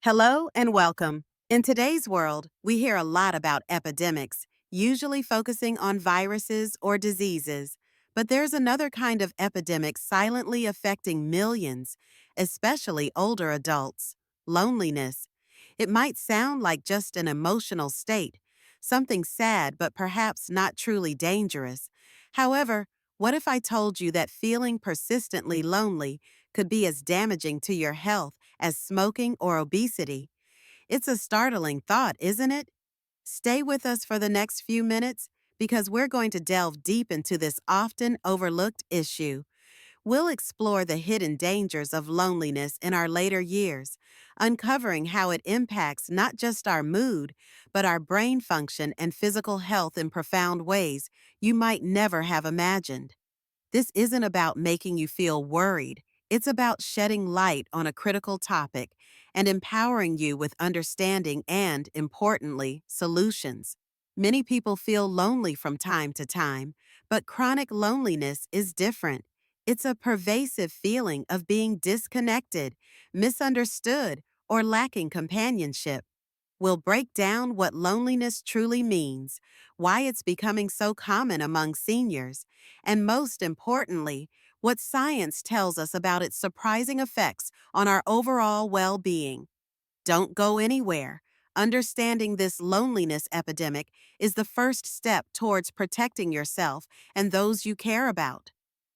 Hello and welcome. In today's world, we hear a lot about epidemics, usually focusing on viruses or diseases. But there's another kind of epidemic silently affecting millions, especially older adults: loneliness. It might sound like just an emotional state, something sad but perhaps not truly dangerous. However, what if I told you that feeling persistently lonely could be as damaging to your health as smoking or obesity? It's a startling thought, isn't it? Stay with us for the next few minutes because we're going to delve deep into this often overlooked issue. We'll explore the hidden dangers of loneliness in our later years, uncovering how it impacts not just our mood, but our brain function and physical health in profound ways you might never have imagined. This isn't about making you feel worried. It's about shedding light on a critical topic and empowering you with understanding and, importantly, solutions. Many people feel lonely from time to time, but chronic loneliness is different. It's a pervasive feeling of being disconnected, misunderstood, or lacking companionship. We'll break down what loneliness truly means, why it's becoming so common among seniors, and most importantly, what science tells us about its surprising effects on our overall well being. Don't go anywhere. Understanding this loneliness epidemic is the first step towards protecting yourself and those you care about.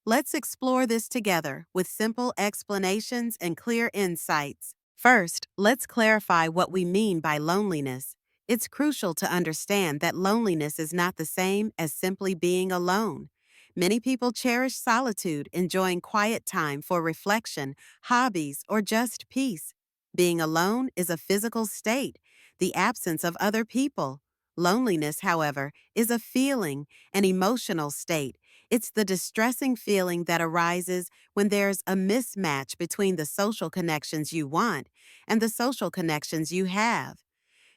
Let's explore this together with simple explanations and clear insights. First, let's clarify what we mean by loneliness. It's crucial to understand that loneliness is not the same as simply being alone. Many people cherish solitude, enjoying quiet time for reflection, hobbies, or just peace. Being alone is a physical state, the absence of other people. Loneliness, however, is a feeling, an emotional state. It's the distressing feeling that arises when there's a mismatch between the social connections you want and the social connections you have.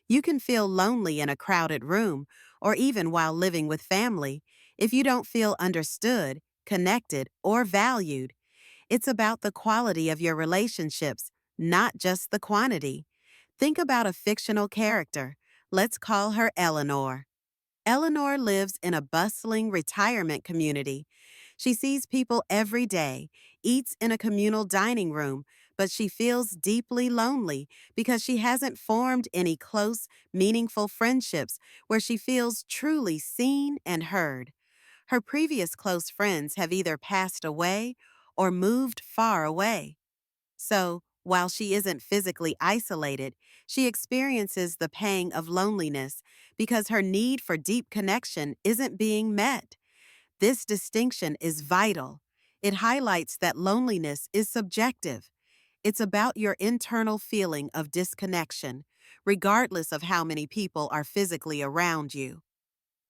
You can feel lonely in a crowded room, or even while living with family, if you don't feel understood, connected, or valued. It's about the quality of your relationships, not just the quantity. Think about a fictional character. Let's call her Eleanor. Eleanor lives in a bustling retirement community. She sees people every day, eats in a communal dining room, but she feels deeply lonely because she hasn't formed any close, meaningful friendships where she feels truly seen and heard. Her previous close friends have either passed away or moved far away. So, while she isn't physically isolated, she experiences the pang of loneliness because her need for deep connection isn't being met. This distinction is vital. It highlights that loneliness is subjective. It's about your internal feeling of disconnection, regardless of how many people are physically around you.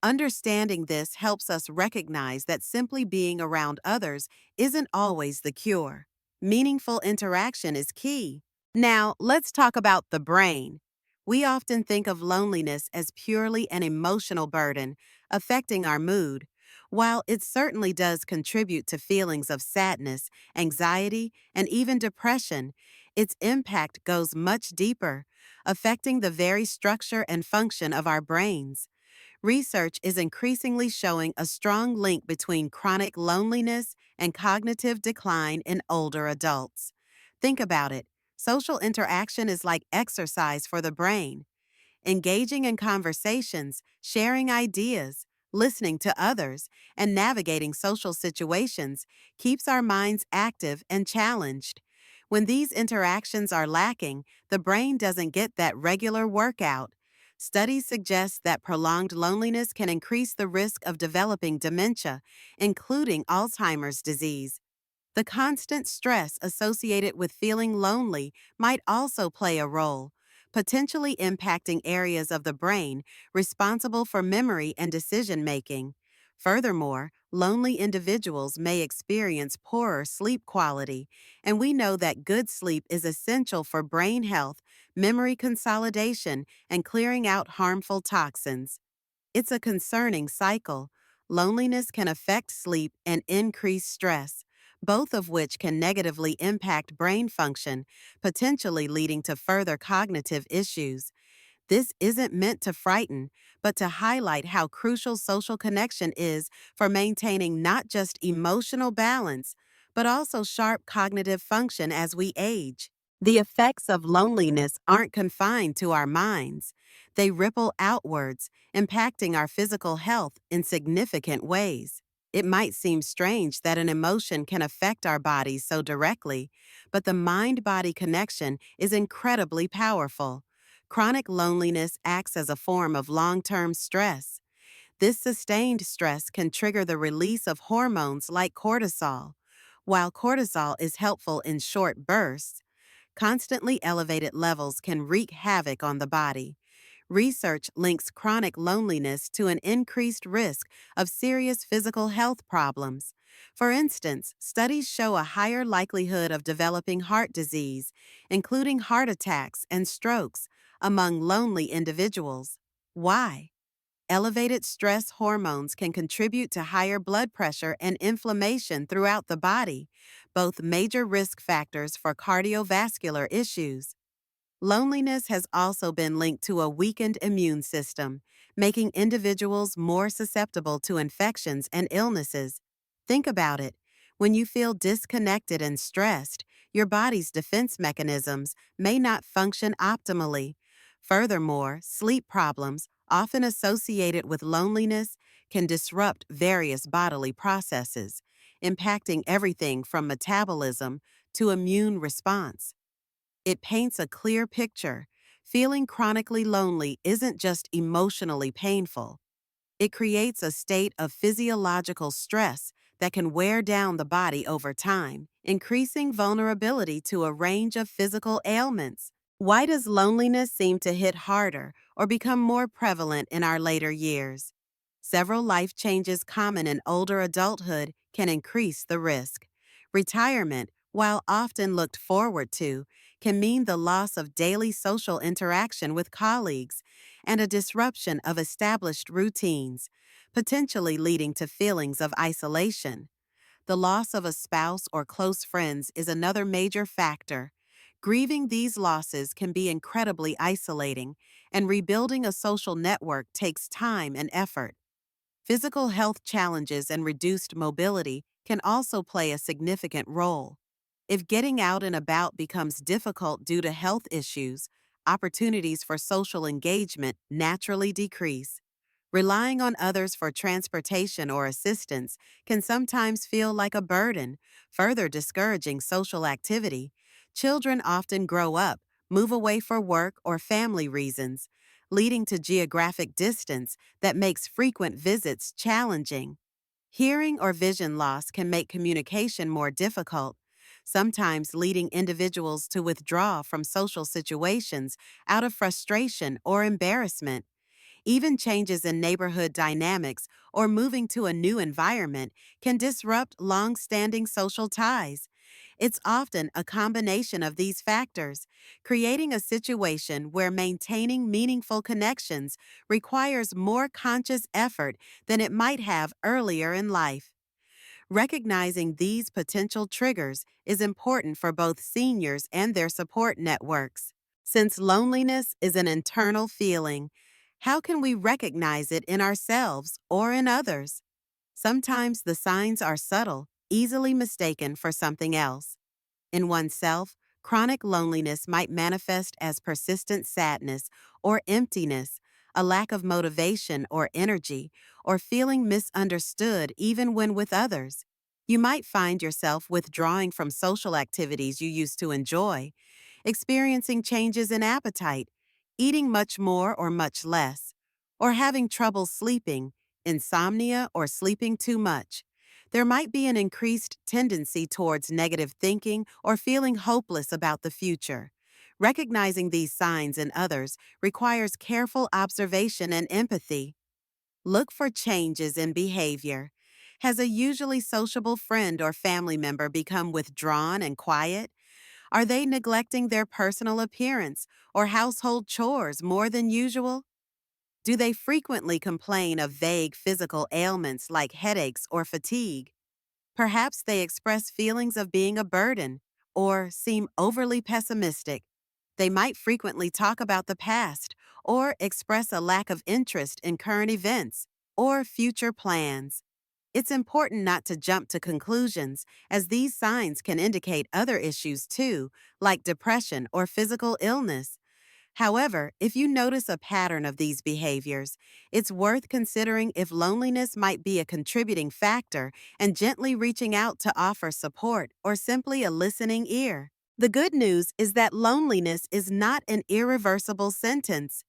Understanding this helps us recognize that simply being around others isn't always the cure. Meaningful interaction is key. Now, let's talk about the brain. We often think of loneliness as purely an emotional burden affecting our mood. While it certainly does contribute to feelings of sadness, anxiety, and even depression, its impact goes much deeper, affecting the very structure and function of our brains. Research is increasingly showing a strong link between chronic loneliness and cognitive decline in older adults. Think about it. Social interaction is like exercise for the brain. Engaging in conversations, sharing ideas, listening to others, and navigating social situations keeps our minds active and challenged. When these interactions are lacking, the brain doesn't get that regular workout. Studies suggest that prolonged loneliness can increase the risk of developing dementia, including Alzheimer's disease. The constant stress associated with feeling lonely might also play a role, potentially impacting areas of the brain responsible for memory and decision making. Furthermore, lonely individuals may experience poorer sleep quality, and we know that good sleep is essential for brain health, memory consolidation, and clearing out harmful toxins. It's a concerning cycle. Loneliness can affect sleep and increase stress, both of which can negatively impact brain function, potentially leading to further cognitive issues. This isn't meant to frighten, but to highlight how crucial social connection is for maintaining not just emotional balance, but also sharp cognitive function as we age. The effects of loneliness aren't confined to our minds. They ripple outwards, impacting our physical health in significant ways. It might seem strange that an emotion can affect our bodies so directly, but the mind body connection is incredibly powerful. Chronic loneliness acts as a form of long term stress. This sustained stress can trigger the release of hormones like cortisol. While cortisol is helpful in short bursts, constantly elevated levels can wreak havoc on the body. Research links chronic loneliness to an increased risk of serious physical health problems. For instance, studies show a higher likelihood of developing heart disease, including heart attacks and strokes, among lonely individuals. Why? Elevated stress hormones can contribute to higher blood pressure and inflammation throughout the body, both major risk factors for cardiovascular issues. Loneliness has also been linked to a weakened immune system, making individuals more susceptible to infections and illnesses. Think about it. When you feel disconnected and stressed, your body's defense mechanisms may not function optimally. Furthermore, sleep problems, often associated with loneliness, can disrupt various bodily processes, impacting everything from metabolism to immune response. It paints a clear picture. Feeling chronically lonely isn't just emotionally painful. It creates a state of physiological stress that can wear down the body over time, increasing vulnerability to a range of physical ailments. Why does loneliness seem to hit harder or become more prevalent in our later years? Several life changes common in older adulthood can increase the risk. Retirement, while often looked forward to, can mean the loss of daily social interaction with colleagues and a disruption of established routines, potentially leading to feelings of isolation. The loss of a spouse or close friends is another major factor. Grieving these losses can be incredibly isolating, and rebuilding a social network takes time and effort. Physical health challenges and reduced mobility can also play a significant role. If getting out and about becomes difficult due to health issues, opportunities for social engagement naturally decrease. Relying on others for transportation or assistance can sometimes feel like a burden, further discouraging social activity. Children often grow up, move away for work or family reasons, leading to geographic distance that makes frequent visits challenging. Hearing or vision loss can make communication more difficult, sometimes leading individuals to withdraw from social situations out of frustration or embarrassment. Even changes in neighborhood dynamics or moving to a new environment can disrupt long-standing social ties. It's often a combination of these factors, creating a situation where maintaining meaningful connections requires more conscious effort than it might have earlier in life. Recognizing these potential triggers is important for both seniors and their support networks. Since loneliness is an internal feeling, how can we recognize it in ourselves or in others? Sometimes the signs are subtle, easily mistaken for something else. In oneself, chronic loneliness might manifest as persistent sadness or emptiness, a lack of motivation or energy, or feeling misunderstood even when with others. You might find yourself withdrawing from social activities you used to enjoy, experiencing changes in appetite, eating much more or much less, or having trouble sleeping, insomnia, or sleeping too much. There might be an increased tendency towards negative thinking or feeling hopeless about the future. Recognizing these signs in others requires careful observation and empathy. Look for changes in behavior. Has a usually sociable friend or family member become withdrawn and quiet? Are they neglecting their personal appearance or household chores more than usual? Do they frequently complain of vague physical ailments like headaches or fatigue? Perhaps they express feelings of being a burden or seem overly pessimistic. They might frequently talk about the past or express a lack of interest in current events or future plans. It's important not to jump to conclusions, as these signs can indicate other issues too, like depression or physical illness. However, if you notice a pattern of these behaviors, it's worth considering if loneliness might be a contributing factor and gently reaching out to offer support or simply a listening ear. The good news is that loneliness is not an irreversible sentence.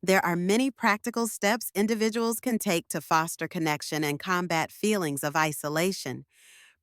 There are many practical steps individuals can take to foster connection and combat feelings of isolation.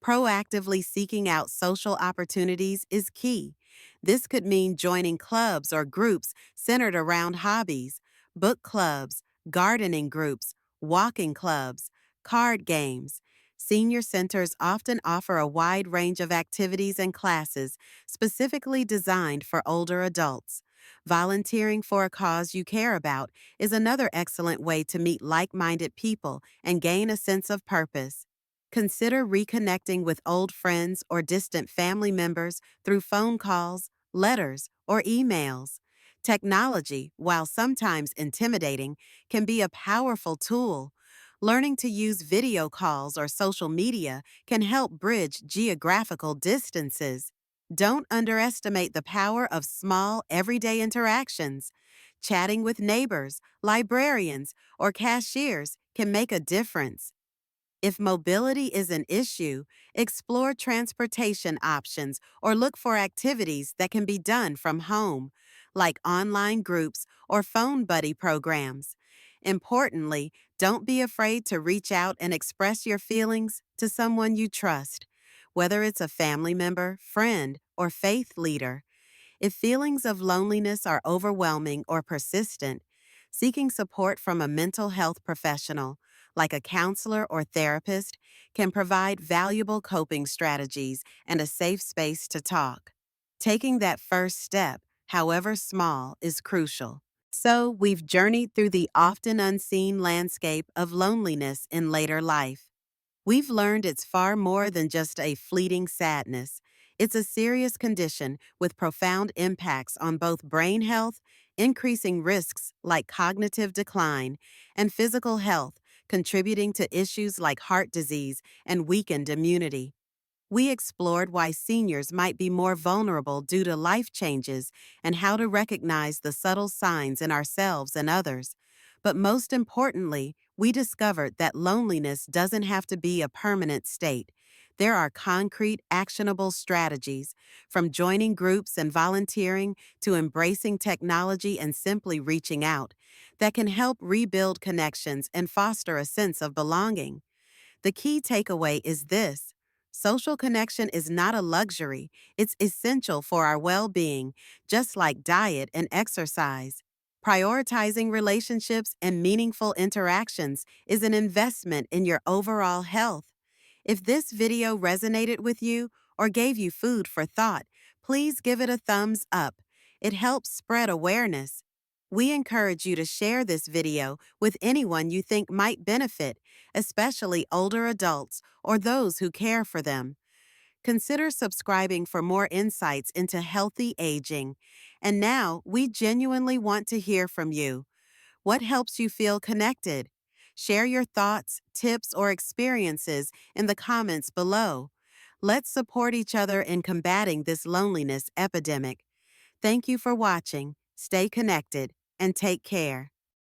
Proactively seeking out social opportunities is key. This could mean joining clubs or groups centered around hobbies, book clubs, gardening groups, walking clubs, card games. Senior centers often offer a wide range of activities and classes specifically designed for older adults. Volunteering for a cause you care about is another excellent way to meet like minded people and gain a sense of purpose. Consider reconnecting with old friends or distant family members through phone calls, letters, or emails. Technology, while sometimes intimidating, can be a powerful tool. Learning to use video calls or social media can help bridge geographical distances. Don't underestimate the power of small, everyday interactions. Chatting with neighbors, librarians, or cashiers can make a difference. If mobility is an issue, explore transportation options or look for activities that can be done from home, like online groups or phone buddy programs. Importantly, don't be afraid to reach out and express your feelings to someone you trust, whether it's a family member, friend, or faith leader. If feelings of loneliness are overwhelming or persistent, seeking support from a mental health professional, like a counselor or therapist, can provide valuable coping strategies and a safe space to talk. Taking that first step, however small, is crucial. So, we've journeyed through the often unseen landscape of loneliness in later life. We've learned it's far more than just a fleeting sadness. It's a serious condition with profound impacts on both brain health, increasing risks like cognitive decline, and physical health, contributing to issues like heart disease and weakened immunity. We explored why seniors might be more vulnerable due to life changes and how to recognize the subtle signs in ourselves and others. But most importantly, we discovered that loneliness doesn't have to be a permanent state. There are concrete, actionable strategies, from joining groups and volunteering to embracing technology and simply reaching out, that can help rebuild connections and foster a sense of belonging. The key takeaway is this: social connection is not a luxury, it's essential for our well being, just like diet and exercise. Prioritizing relationships and meaningful interactions is an investment in your overall health. If this video resonated with you or gave you food for thought, please give it a thumbs up. It helps spread awareness. We encourage you to share this video with anyone you think might benefit, especially older adults or those who care for them. Consider subscribing for more insights into healthy aging. And now, we genuinely want to hear from you. What helps you feel connected? Share your thoughts, tips, or experiences in the comments below. Let's support each other in combating this loneliness epidemic. Thank you for watching. Stay connected and take care.